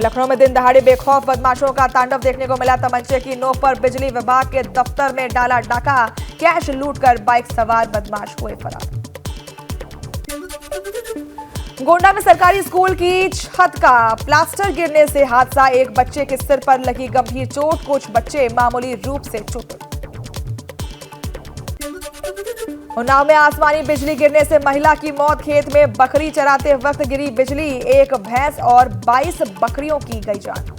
लखनऊ में दिन दहाड़े बेखौफ बदमाशों का तांडव देखने को मिला। तमंचे की नोक पर बिजली विभाग के दफ्तर में डाला डाका, कैश लूटकर बाइक सवार बदमाश हुए फरार। गोंडा में सरकारी स्कूल की छत का प्लास्टर गिरने से हादसा, एक बच्चे के सिर पर लगी गंभीर चोट, कुछ बच्चे मामूली रूप से चोटिल। उन्नाव में आसमानी बिजली गिरने से महिला की मौत, खेत में बकरी चराते वक्त गिरी बिजली, एक भैंस और 22 बकरियों की गई जान।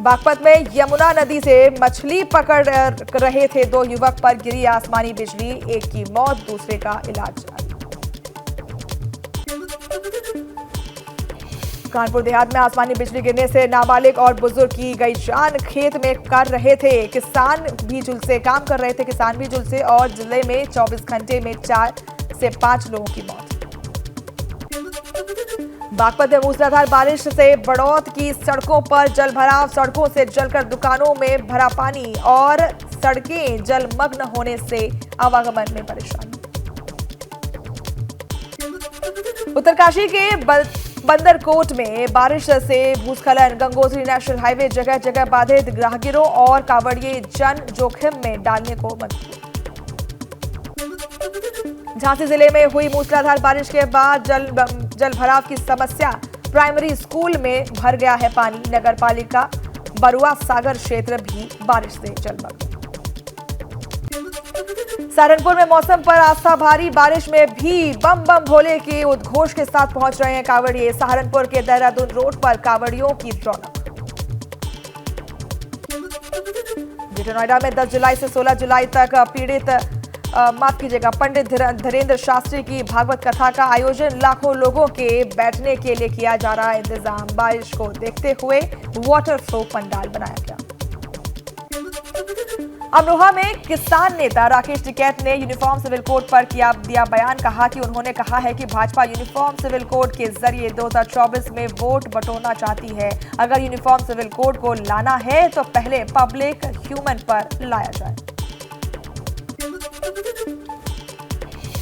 बागपत में यमुना नदी से मछली पकड़ रहे थे दो युवक, पर गिरी आसमानी बिजली, एक की मौत, दूसरे का इलाज जारी। कानपुर देहात में आसमानी बिजली गिरने से नाबालिग और बुजुर्ग की गई जान, खेत में कर रहे थे किसान भी झुलसे, काम कर रहे थे किसान भी झुलसे, और जिले में 24 घंटे में 4 से 5 लोगों की मौत। बागपत में मूसलाधार बारिश से बड़ौत की सड़कों पर जलभराव, सड़कों से जलकर दुकानों में भरा पानी और सड़कें जलमग्न होने से आवागमन में परेशानी। उत्तरकाशी के बंदरकोट में बारिश से भूस्खलन, गंगोत्री नेशनल हाईवे जगह जगह बाधित, राहगीरों और कांवड़िए जन जोखिम में डालने को मजबूर। झांसी जिले में हुई मूसलाधार बारिश के बाद जल भराव की समस्या, प्राइमरी स्कूल में भर गया है पानी, नगर पालिका बरुआ सागर क्षेत्र भी बारिश से जलमग्न। सहारनपुर में मौसम पर आस्था भारी, बारिश में भी बम बम भोले के उद्घोष के साथ पहुंच रहे हैं कांवड़िए, सहारनपुर के देहरादून रोड पर कांवड़ियों की रौनक। ग्रेटर नोएडा में 10 जुलाई से 16 जुलाई तक पंडित धीरेन्द्र शास्त्री की भागवत कथा का आयोजन, लाखों लोगों के बैठने के लिए किया जा रहा है इंतजाम, बारिश को देखते हुए वाटर फ्लो पंडाल बनाया गया। अमरोहा में किसान नेता राकेश टिकैत ने यूनिफॉर्म सिविल कोड पर दिया बयान, कहा कि उन्होंने कहा है कि भाजपा यूनिफॉर्म सिविल कोड के जरिए 2024 में वोट बटोरना चाहती है। अगर यूनिफॉर्म सिविल कोड को लाना है तो पहले पब्लिक ह्यूमन पर लाया जाए।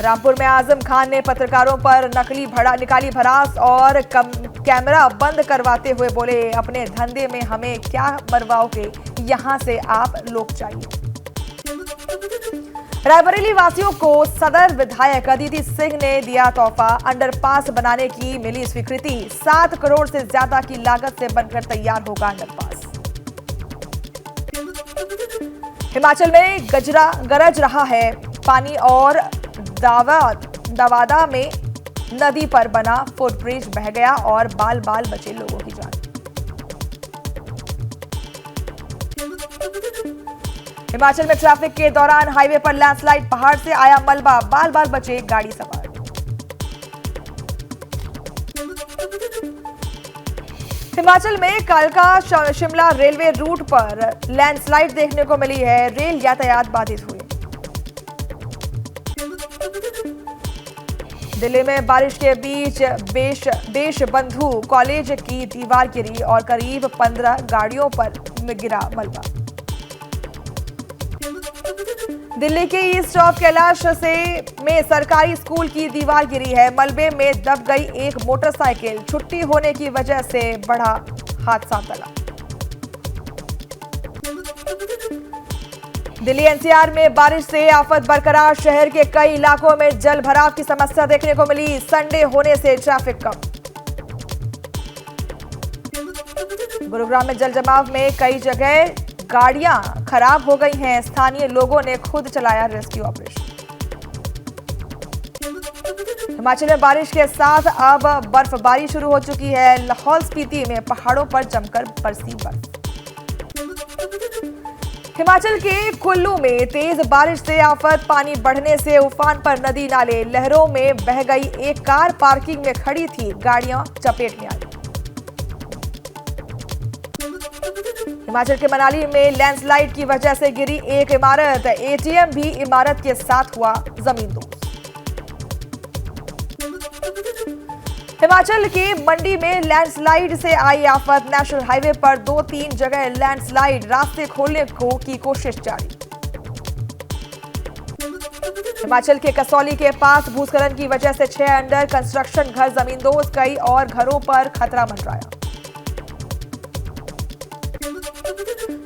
रामपुर में आजम खान ने पत्रकारों पर निकाली भड़ास और कैमरा बंद करवाते हुए बोले, अपने धंधे में हमें क्या मरवाओगे, यहां से आप लोग चाहिए। रायबरेली वासियों को सदर विधायक अदिति सिंह ने दिया तोहफा, अंडरपास बनाने की मिली स्वीकृति, 7 करोड़ से ज्यादा की लागत से बनकर तैयार होगा अंडरपास। हिमाचल में गरज रहा है पानी और दवादा में नदी पर बना फुटब्रिज बह गया और बाल बाल बचे लोगों की जान। हिमाचल में ट्रैफिक के दौरान हाईवे पर लैंडस्लाइड, पहाड़ से आया मलबा, बाल बाल बचे गाड़ी सवार। हिमाचल में कालका शिमला रेलवे रूट पर लैंडस्लाइड देखने को मिली है, रेल यातायात बाधित हुई। दिल्ली में बारिश के बीच देश बंधु कॉलेज की दीवार गिरी और करीब 15 गाड़ियों पर गिरा मलबा। दिल्ली के ईस्ट ऑफ कैलाश में सरकारी स्कूल की दीवार गिरी है, मलबे में दब गई एक मोटरसाइकिल, छुट्टी होने की वजह से बड़ा हादसा टला। दिल्ली एनसीआर में बारिश से आफत बरकरार, शहर के कई इलाकों में जल भराव की समस्या देखने को मिली, संडे होने से ट्रैफिक कम। गुरुग्राम में जल जमाव में कई जगह गाड़ियां खराब हो गई हैं, स्थानीय लोगों ने खुद चलाया रेस्क्यू ऑपरेशन। हिमाचल में बारिश के साथ अब बर्फबारी शुरू हो चुकी है, लाहौल स्पीति में पहाड़ों पर जमकर बरसी बर्फ। हिमाचल के कुल्लू में तेज बारिश से आफत, पानी बढ़ने से उफान पर नदी नाले, लहरों में बह गई एक कार, पार्किंग में खड़ी थी गाड़ियां चपेट में आ गई। हिमाचल के मनाली में लैंडस्लाइड की वजह से गिरी एक इमारत, एटीएम भी इमारत के साथ हुआ जमींदोज। हिमाचल के मंडी में लैंडस्लाइड से आई आफत, नेशनल हाईवे पर 2-3 जगह लैंडस्लाइड, रास्ते खोलने की कोशिश जारी। हिमाचल के कसौली के पास भूस्खलन की वजह से 6 अंडर कंस्ट्रक्शन घर जमींदोज, कई और घरों पर खतरा मंडराया।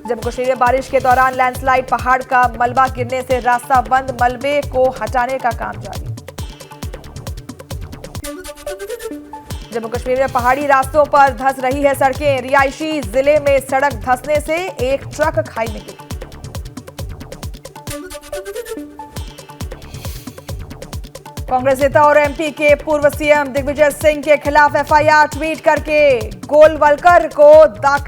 जम्मू कश्मीर में बारिश के दौरान लैंडस्लाइड, पहाड़ का मलबा गिरने से रास्ता बंद, मलबे को हटाने का काम जारी। जम्मू कश्मीर में पहाड़ी रास्तों पर धंस रही है सड़कें, रिहायशी जिले में सड़क धंसने से एक ट्रक खाई में गिरी। कांग्रेस नेता और एमपी के पूर्व सीएम दिग्विजय सिंह के खिलाफ एफआईआर, ट्वीट करके गोलवलकर को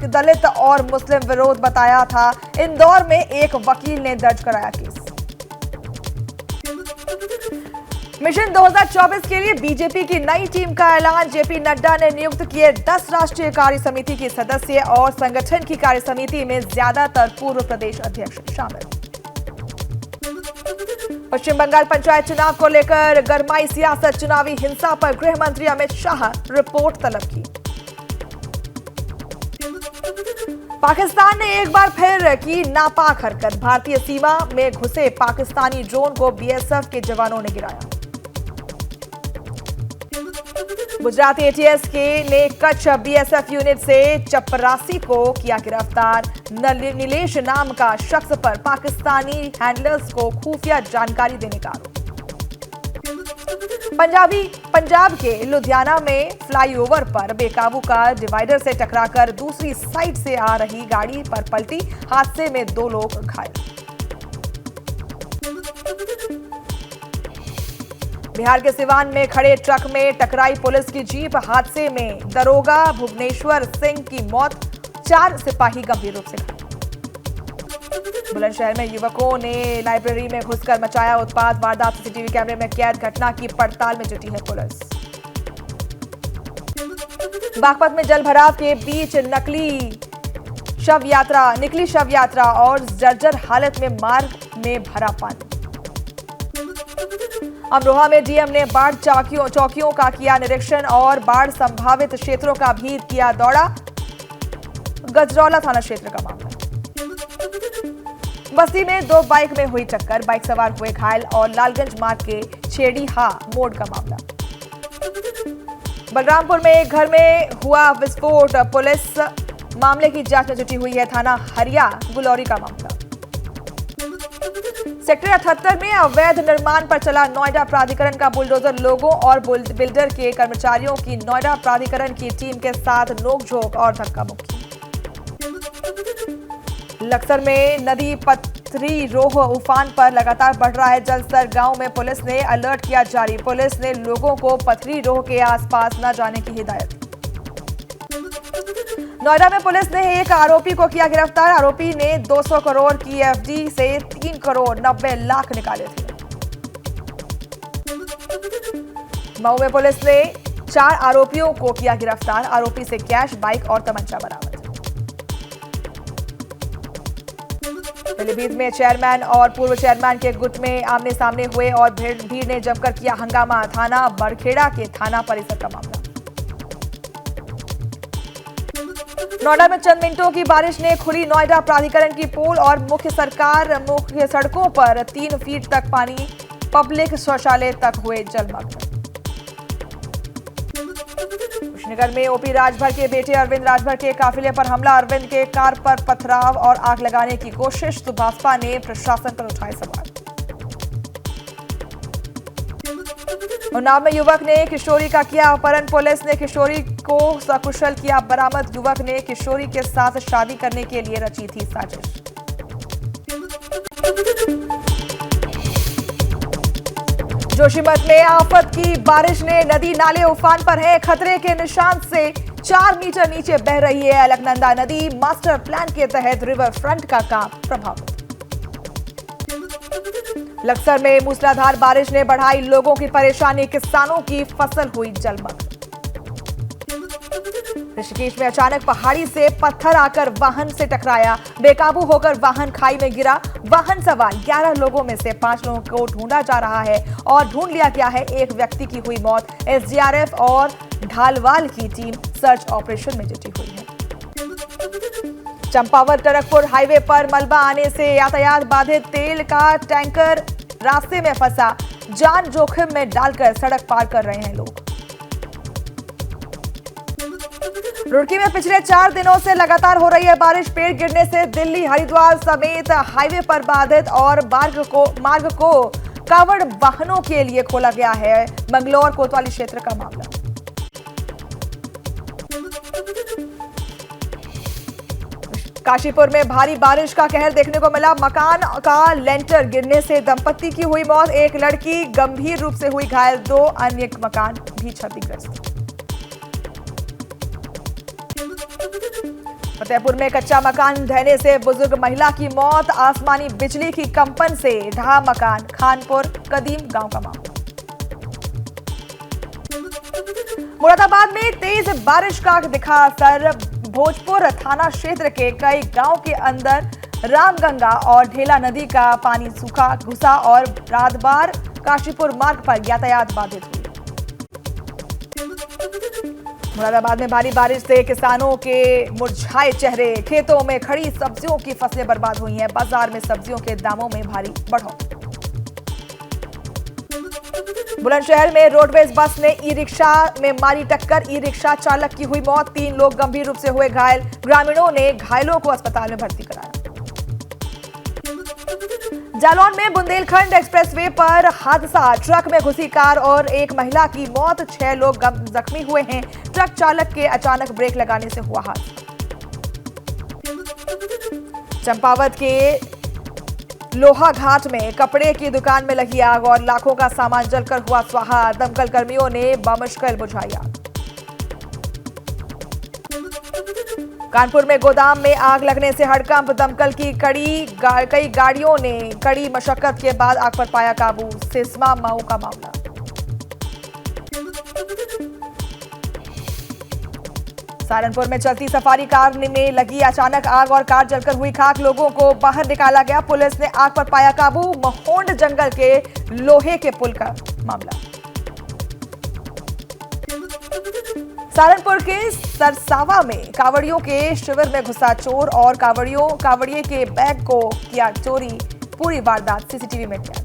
दलित और मुस्लिम विरोध बताया था। इंदौर में एक वकील ने दर्ज कराया केस। मिशन 2024 के लिए बीजेपी की नई टीम का ऐलान, जेपी नड्डा ने नियुक्त किए 10 राष्ट्रीय कार्य समिति के सदस्य और संगठन की कार्य समिति में ज्यादातर पूर्व प्रदेश अध्यक्ष शामिल। पश्चिम बंगाल पंचायत चुनाव को लेकर गरमाई सियासत, चुनावी हिंसा पर गृह मंत्री अमित शाह रिपोर्ट तलब की। पाकिस्तान ने एक बार फिर की नापाक हरकत, भारतीय सीमा में घुसे पाकिस्तानी ड्रोन को बीएसएफ के जवानों ने गिराया। गुजरात एटीएस ने कच्छ बीएसएफ यूनिट से चपरासी को किया गिरफ्तार, नीलेश नाम का शख्स पर पाकिस्तानी हैंडलर्स को खुफिया जानकारी देने का आरोप। पंजाब के लुधियाना में फ्लाईओवर पर बेकाबू कार डिवाइडर से टकराकर दूसरी साइड से आ रही गाड़ी पर पलटी, हादसे में 2 लोग घायल। बिहार के सिवान में खड़े ट्रक में टकराई पुलिस की जीप, हादसे में दरोगा भुवनेश्वर सिंह की मौत, 4 सिपाही गंभीर रूप से घायल। बुलंदशहर में युवकों ने लाइब्रेरी में घुसकर मचाया उत्पात, वारदात सीसीटीवी कैमरे में कैद, घटना की पड़ताल में जुटी है पुलिस। बागपत में जल भराव के बीच निकली शव यात्रा और जर्जर हालत में मार्ग में भरा पानी। अमरोहा में डीएम ने बाढ़ चौकियों का किया निरीक्षण और बाढ़ संभावित क्षेत्रों का भी किया दौरा, गजरौला थाना क्षेत्र का मामला। बस्ती में 2 बाइक में हुई टक्कर, बाइक सवार हुए घायल और लालगंज मार्ग के छेड़ीहा मोड़ का मामला। बलरामपुर में एक घर में हुआ विस्फोट, पुलिस मामले की जांच में जुटी हुई है, थाना हरिया गुलौरी का मामला। सेक्टर 78 में अवैध निर्माण पर चला नोएडा प्राधिकरण का बुलडोजर, लोगों और बिल्डर के कर्मचारियों की नोएडा प्राधिकरण की टीम के साथ नोकझोंक और धक्का मुक्की। लक्सर में नदी पथरी रोह उफान पर लगातार बढ़ रहा है जलस्तर, गांव में पुलिस ने अलर्ट किया जारी, पुलिस ने लोगों को पथरी रोह के आसपास न जाने की हिदायत। नोएडा में पुलिस ने एक आरोपी को किया गिरफ्तार, आरोपी ने 200 करोड़ की एफडी से 3 करोड़ 90 लाख निकाले थे। मऊ में पुलिस ने 4 आरोपियों को किया गिरफ्तार, आरोपी से कैश, बाइक और तमंचा बरामद। पीलीभीत में चेयरमैन और पूर्व चेयरमैन के गुट में आमने सामने हुए और भीड़ ने जमकर किया हंगामा, थाना बड़खेड़ा के थाना परिसर का मामला। नोएडा में चंद मिनटों की बारिश ने खुली नोएडा प्राधिकरण की पोल और मुख्य सड़कों पर 3 फीट तक पानी, पब्लिक शौचालय तक हुए जलमग्न। कुशीनगर में ओपी राजभर के बेटे अरविंद राजभर के काफिले पर हमला, अरविंद के कार पर पथराव और आग लगाने की कोशिश, तो भाजपा ने प्रशासन पर उठाए सवाल। उन्नाव में युवक ने किशोरी का किया अपहरण, पुलिस ने किशोरी को सकुशल किया बरामद, युवक ने किशोरी के साथ शादी करने के लिए रची थी साजिश। जोशीमठ में आफत की बारिश ने नदी नाले उफान पर है, खतरे के निशान से 4 मीटर नीचे बह रही है अलकनंदा नदी, मास्टर प्लान के तहत रिवर फ्रंट का काम प्रभावित। लक्सर में मूसलाधार बारिश ने बढ़ाई लोगों की परेशानी, किसानों की फसल हुई जलमग्न। ऋषिकेश में अचानक पहाड़ी से पत्थर आकर वाहन से टकराया, बेकाबू होकर वाहन खाई में गिरा, वाहन सवार 11 लोगों में से 5 लोगों को ढूंढा जा रहा है और ढूंढ लिया गया है, एक व्यक्ति की हुई मौत। एसडीआरएफ और ढालवाल की टीम सर्च ऑपरेशन में जुटी हुई है। चंपावत टरकपुर हाईवे पर मलबा आने से यातायात बाधित, तेल का टैंकर रास्ते में फंसा, जान जोखिम में डालकर सड़क पार कर रहे हैं लोग। रुड़की में पिछले 4 दिनों से लगातार हो रही है बारिश। पेड़ गिरने से दिल्ली हरिद्वार समेत हाईवे पर बाधित और मार्ग को कावड़ वाहनों के लिए खोला गया है। मंगलौर कोतवाली क्षेत्र का मामला। काशीपुर में भारी बारिश का कहर देखने को मिला। मकान का लेंटर गिरने से दंपति की हुई मौत, एक लड़की गंभीर रूप से हुई घायल, 2 अन्य मकान भी क्षतिग्रस्त। फतेहपुर में कच्चा मकान ढहने से बुजुर्ग महिला की मौत, आसमानी बिजली की कंपन से ढहा मकान। खानपुर कदीम गांव का मामला। मुरादाबाद में तेज बारिश का दिखा असर। भोजपुर थाना क्षेत्र के कई गांव के अंदर रामगंगा और ढेला नदी का पानी सूखा घुसा और रातबार काशीपुर मार्ग पर यातायात बाधित हुई। मुरादाबाद में भारी बारिश से किसानों के मुरझाए चेहरे, खेतों में खड़ी सब्जियों की फसलें बर्बाद हुई हैं। बाजार में सब्जियों के दामों में भारी बढ़ोतरी। बुलंदशहर में रोडवेज बस ने ई रिक्शा में मारी टक्कर, ई रिक्शा चालक की हुई मौत, 3 लोग गंभीर रूप से हुए घायल। ग्रामीणों ने घायलों को अस्पताल में भर्ती कराया। जालौन में बुंदेलखंड एक्सप्रेसवे पर हादसा, ट्रक में घुसी कार और एक महिला की मौत, 6 लोग जख्मी हुए हैं। ट्रक चालक के अचानक ब्रेक लगाने से हुआ हादसा। चंपावत के लोहा घाट में कपड़े की दुकान में लगी आग और लाखों का सामान जलकर हुआ स्वाहा। दमकल कर्मियों ने बमुश्किल बुझाई आग। कानपुर में गोदाम में आग लगने से हड़कंप, दमकल की कई गाड़ियों ने कड़ी मशक्कत के बाद आग पर पाया काबू। सिसमा मऊ का मामला। सहारनपुर में चलती सफारी कार में लगी अचानक आग और कार जलकर हुई खाक, लोगों को बाहर निकाला गया। पुलिस ने आग पर पाया काबू। महोंड जंगल के लोहे के पुल का मामला। सहारनपुर के सरसावा में कावड़ियों के शिविर में घुसा चोर और कावड़िए के बैग को किया चोरी। पूरी वारदात सीसीटीवी में कैद।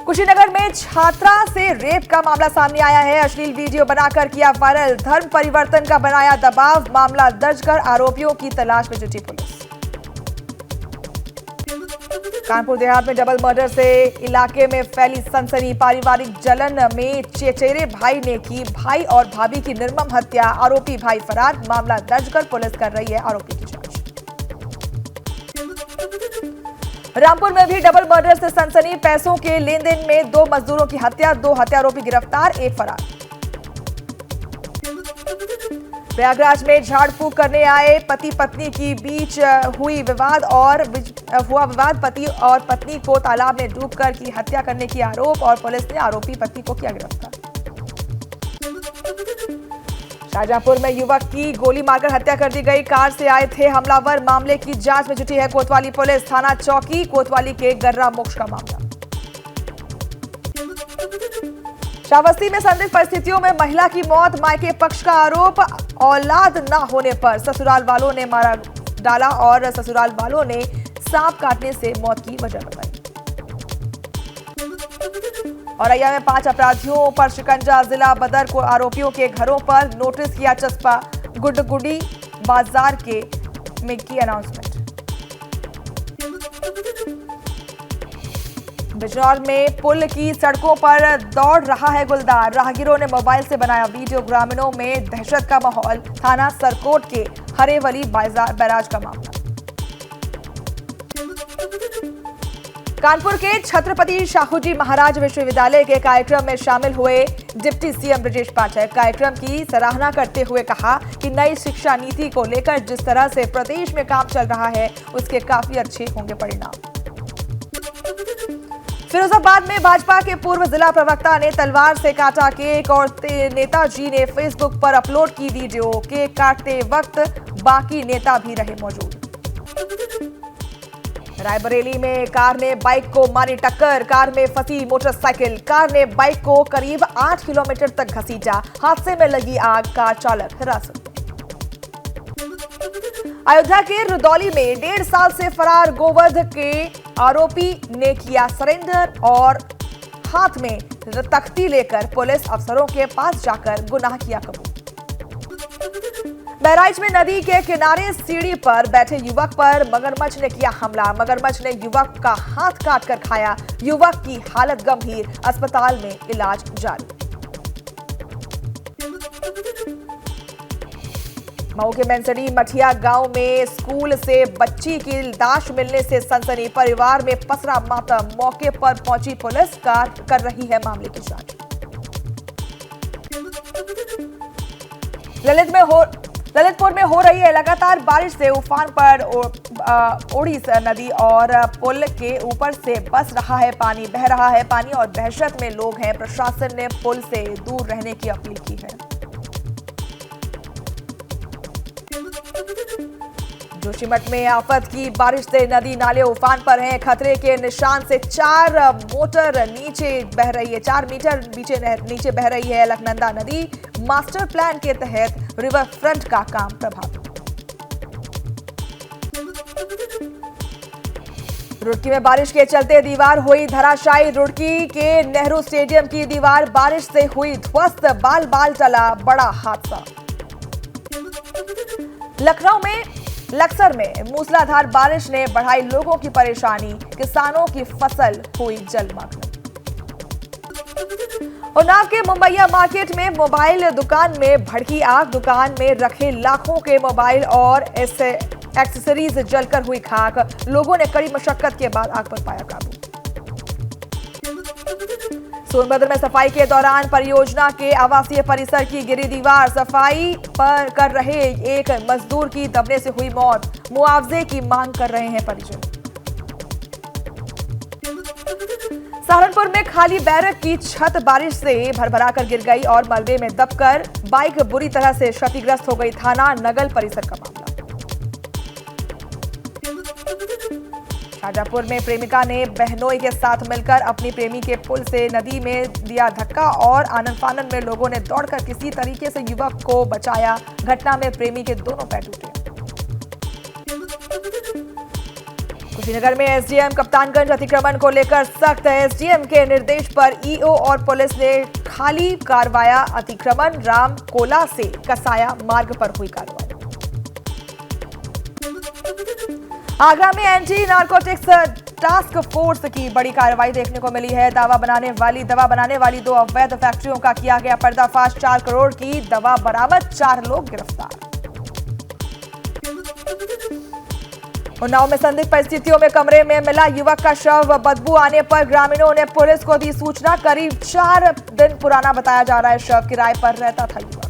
कुशीनगर में छात्रा से रेप का मामला सामने आया है। अश्लील वीडियो बनाकर किया वायरल, धर्म परिवर्तन का बनाया दबाव। मामला दर्ज कर आरोपियों की तलाश में जुटी पुलिस। कानपुर देहात में डबल मर्डर से इलाके में फैली सनसनी। पारिवारिक जलन में चचेरे भाई ने की भाई और भाभी की निर्मम हत्या, आरोपी भाई फरार। मामला दर्ज कर पुलिस कर रही है आरोपी की जांच। रामपुर में भी डबल मर्डर से सनसनी। पैसों के लेन देन में 2 मजदूरों की हत्या, 2 हत्यारोपी गिरफ्तार, 1 फरार। प्रयागराज में झाड़ फूक करने आए पति पत्नी के बीच हुआ विवाद। पति और पत्नी को तालाब में डूबकर की हत्या करने की आरोप और पुलिस ने आरोपी पति को किया गिरफ्तार। शाहजहांपुर में युवक की गोली मारकर हत्या कर दी गई। कार से आए थे हमलावर। मामले की जांच में जुटी है कोतवाली पुलिस। थाना चौकी कोतवाली के गर्रा मोक्ष का मामला। श्रावस्ती में संदिग्ध परिस्थितियों में महिला की मौत, मायके पक्ष का आरोप। औलाद न होने पर ससुराल वालों ने मारा डाला और ससुराल वालों ने सांप काटने से मौत की वजह बताई। औरैया में 5 अपराधियों पर शिकंजा, जिला बदर को आरोपियों के घरों पर नोटिस किया चस्पा। गुडगुडी बाजार में की अनाउंसमेंट। बिजनौर में पुल की सड़कों पर दौड़ रहा है गुलदार। राहगीरों ने मोबाइल से बनाया वीडियो। ग्रामीणों में दहशत का माहौल। थाना सरकोट के हरेवली बैराज का मामला। कानपुर के छत्रपति शाहूजी महाराज विश्वविद्यालय के कार्यक्रम में शामिल हुए डिप्टी सीएम ब्रजेश पाठक। कार्यक्रम की सराहना करते हुए कहा कि नई शिक्षा नीति को लेकर जिस तरह से प्रदेश में काम चल रहा है उसके काफी अच्छे होंगे परिणाम। फिरोजाबाद में भाजपा के पूर्व जिला प्रवक्ता ने तलवार से काटा केक और नेताजी ने फेसबुक पर अपलोड की वीडियो। केक काटते वक्त बाकी नेता भी रहे मौजूद। रायबरेली में कार ने बाइक को मारी टक्कर। कार में फंसी मोटरसाइकिल। कार ने बाइक को करीब 8 किलोमीटर तक घसीटा। हादसे में लगी आग, कार चालक हिरासत में। अयोध्या के रुदौली में 1.5 साल से फरार गोवध के आरोपी ने किया सरेंडर और हाथ में तख्ती लेकर पुलिस अफसरों के पास जाकर गुनाह किया कबूल। बहराइच में नदी के किनारे सीढ़ी पर बैठे युवक पर मगरमच्छ ने किया हमला। मगरमच्छ ने युवक का हाथ काटकर खाया। युवक की हालत गंभीर, अस्पताल में इलाज जारी। मऊ के मेंसडी मठिया गांव में स्कूल से बच्ची की लाश मिलने से सनसनी। परिवार में पसरा मातम। मौके पर पहुंची पुलिस कर रही है मामले की जांच। ललितपुर में हो रही है लगातार बारिश से उफान पर ओढ़ी नदी और पुल के ऊपर से बस रहा है पानी, बह रहा है पानी और दहशत में लोग हैं। प्रशासन ने पुल से दूर रहने की अपील की है। जोशीमठ में आफत की बारिश से नदी नाले उफान पर हैं। खतरे के निशान से 4 मीटर नीचे बह रही है। 4 मीटर नीचे बह रही है अलकनंदा नदी। मास्टर प्लान के तहत रिवर फ्रंट का काम प्रभावित। रुड़की में बारिश के चलते दीवार हुई धराशायी। रुड़की के नेहरू स्टेडियम की दीवार बारिश से हुई ध्वस्त। बाल बाल चला बड़ा हादसा। लखनऊ में लक्सर में मूसलाधार बारिश ने बढ़ाई लोगों की परेशानी। किसानों की फसल हुई जलमग्न। उन्नाव के मुंबईया मार्केट में मोबाइल दुकान में भड़की आग। दुकान में रखे लाखों के मोबाइल और एक्सेसरीज जलकर हुई खाक। लोगों ने कड़ी मशक्कत के बाद आग पर पाया काबू। सोनभद्र में सफाई के दौरान परियोजना के आवासीय परिसर की गिरी दीवार। सफाई पर कर रहे एक मजदूर की दबने से हुई मौत। मुआवजे की मांग कर रहे हैं परिजन। सहारनपुर में खाली बैरक की छत बारिश से भरभराकर गिर गई और मलबे में दबकर बाइक बुरी तरह से क्षतिग्रस्त हो गई। थाना नगल परिसर का मामला। शाजापुर में प्रेमिका ने बहनोई के साथ मिलकर अपनी प्रेमी के पुल से नदी में दिया धक्का और आनन फानन में लोगों ने दौड़कर किसी तरीके से युवक को बचाया। घटना में प्रेमी के दोनों पैर टूटे। कुशीनगर में एसडीएम कप्तानगंज अतिक्रमण को लेकर सख्त। एसडीएम के निर्देश पर ईओ और पुलिस ने खाली करवाया अतिक्रमण। राम कोला से कसाया मार्ग पर हुई कार्रवाई। आगरा में एंटी नारकोटिक्स टास्क फोर्स की बड़ी कार्रवाई देखने को मिली है। दवा बनाने वाली 2 अवैध फैक्ट्रियों का किया गया पर्दाफाश। 4 करोड़ की दवा बरामद। 4 लोग गिरफ्तार। उन्नाव में संदिग्ध परिस्थितियों में कमरे में मिला युवक का शव। बदबू आने पर ग्रामीणों ने पुलिस को दी सूचना। करीब 4 दिन पुराना बताया जा रहा है शव। किराए पर रहता था युवक।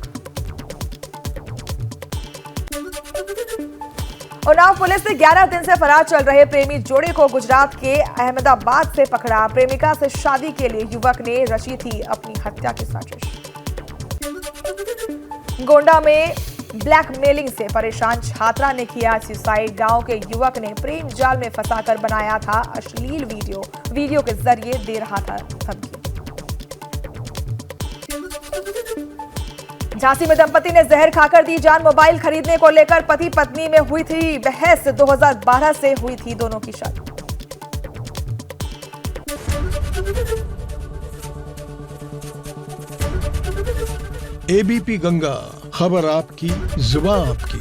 उन्नाव पुलिस ने 11 दिन से फरार चल रहे प्रेमी जोड़े को गुजरात के अहमदाबाद से पकड़ा। प्रेमिका से शादी के लिए युवक ने रची थी अपनी हत्या की साजिश। गोंडा में ब्लैकमेलिंग से परेशान छात्रा ने किया सुसाइड। गांव के युवक ने प्रेम जाल में फंसाकर बनाया था अश्लील वीडियो के जरिए दे रहा था धमकी। झांसी में दंपति ने जहर खाकर दी जान। मोबाइल खरीदने को लेकर पति पत्नी में हुई थी बहस। 2012 से हुई थी दोनों की शादी। एबीपी गंगा, खबर आपकी, जुबान आपकी।